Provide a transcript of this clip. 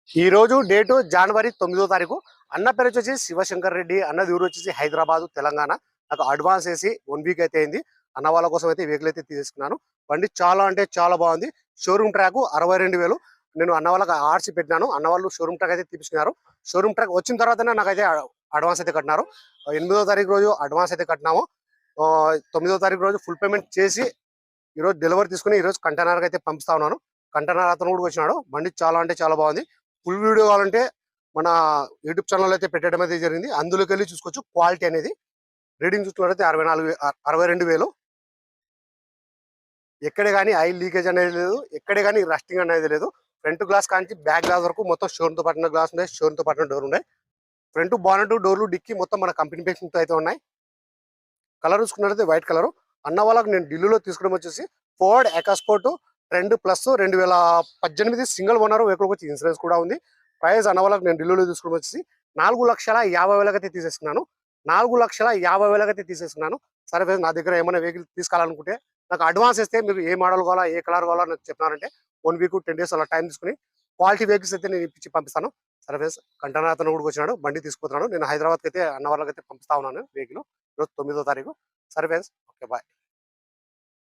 ఈ రోజు డేటు జనవరి 9వ తారీఖు. అన్న పేరు వచ్చేసి శివశంకర్ రెడ్డి. అన్నది ఊరు వచ్చేసి హైదరాబాద్, తెలంగాణ. నాకు అడ్వాన్స్ వేసి 1 వీక్ అయితే అయింది. అన్న వాళ్ళ కోసం అయితే వెహికల్ అయితే తీసుకున్నాను. బండి చాలా అంటే చాలా బాగుంది. Showroom track 62,000. నేను అన్న వాళ్ళకి ఆర్సీ పెట్టినాను. అన్న వాళ్ళు షోరూమ్ ట్రాక్ అయితే తీపించుకున్నారు. షోరూమ్ ట్రాక్ వచ్చిన తర్వాతనే నాకైతే అడ్వాన్స్ అయితే కట్టినారు. 8వ తారీఖు రోజు అడ్వాన్స్ అయితే కట్టినాము. 9వ తారీఖు రోజు ఫుల్ పేమెంట్ చేసి ఈరోజు డెలివరీ తీసుకుని ఈరోజు కంటైనర్ అయితే పంపిస్తా ఉన్నాను. కంటైనర్ అతను కూడా వచ్చినాడు. బండి చాలా అంటే చాలా బాగుంది. ఫుల్ వీడియో కావాలంటే మన యూట్యూబ్ ఛానల్ అయితే పెట్టడం అయితే జరిగింది. అందులోకి వెళ్ళి చూసుకోవచ్చు. క్వాలిటీ అనేది రీడింగ్ చూసుకున్నట్లయితే 62,000. ఎక్కడే కానీ ఆయిల్ లీకేజ్ అనేది లేదు. ఎక్కడే కానీ రస్టింగ్ అనేది లేదు. ఫ్రంట్ గ్లాస్ కాంచి బ్యాక్ గ్లాస్ వరకు మొత్తం షోరూమ్ తో పట్టిన గ్లాస్ ఉన్నాయి. షోరూమ్ తో పట్టిన డోర్ ఉన్నాయి. ఫ్రంట్ బానెట్, డోర్లు, డిక్కీ మొత్తం మన కంపెనీ పేషెంట్ అయితే ఉన్నాయి. కలర్ చూసుకున్నట్లయితే వైట్ కలర్. అన్న వాళ్ళకి నేను ఢిల్లీలో తీసుకోవడం వచ్చేసి Ford EcoSport trend plus 2018 single owner vehicle వచ్చి ఇన్సూరెన్స్ కూడా ఉంది. ప్రైస్ అన్న వాళ్ళకి నేను ఢిల్లీలో తీసుకోవడం వచ్చేసి 4,50,000 అయితే తీసేసుకున్నాను. 4,50,000 అయితే తీసేసుకున్నాను. సరే ఫ్రెండ్స్, నా దగ్గర ఏమైనా వెహికల్ తీసుకోవాలనుకుంటే నాకు అడ్వాన్స్ ఇస్తే మీరు ఏ మోడల్ కావాలా, ఏ కలర్ కావాలో నాకు చెప్పినారంటే 1 వీక్ 10 డేస్ అలా టైం తీసుకుని క్వాలిటీ వెహికల్స్ అయితే నేను ఇప్పించి పంపిస్తాను. సరే ఫ్రెండ్స్, కంటైనర్ అతను కూడా వచ్చినాడు. బండి తీసుకుపోతున్నాడు. నేను హైదరాబాద్కి అయితే అన్న వాళ్ళకి అయితే పంపిస్తా ఉన్నాను వెహికల్. ఈరోజు 9వ తారీఖు. సరే ఫ్రెండ్స్, ఓకే బాయ్.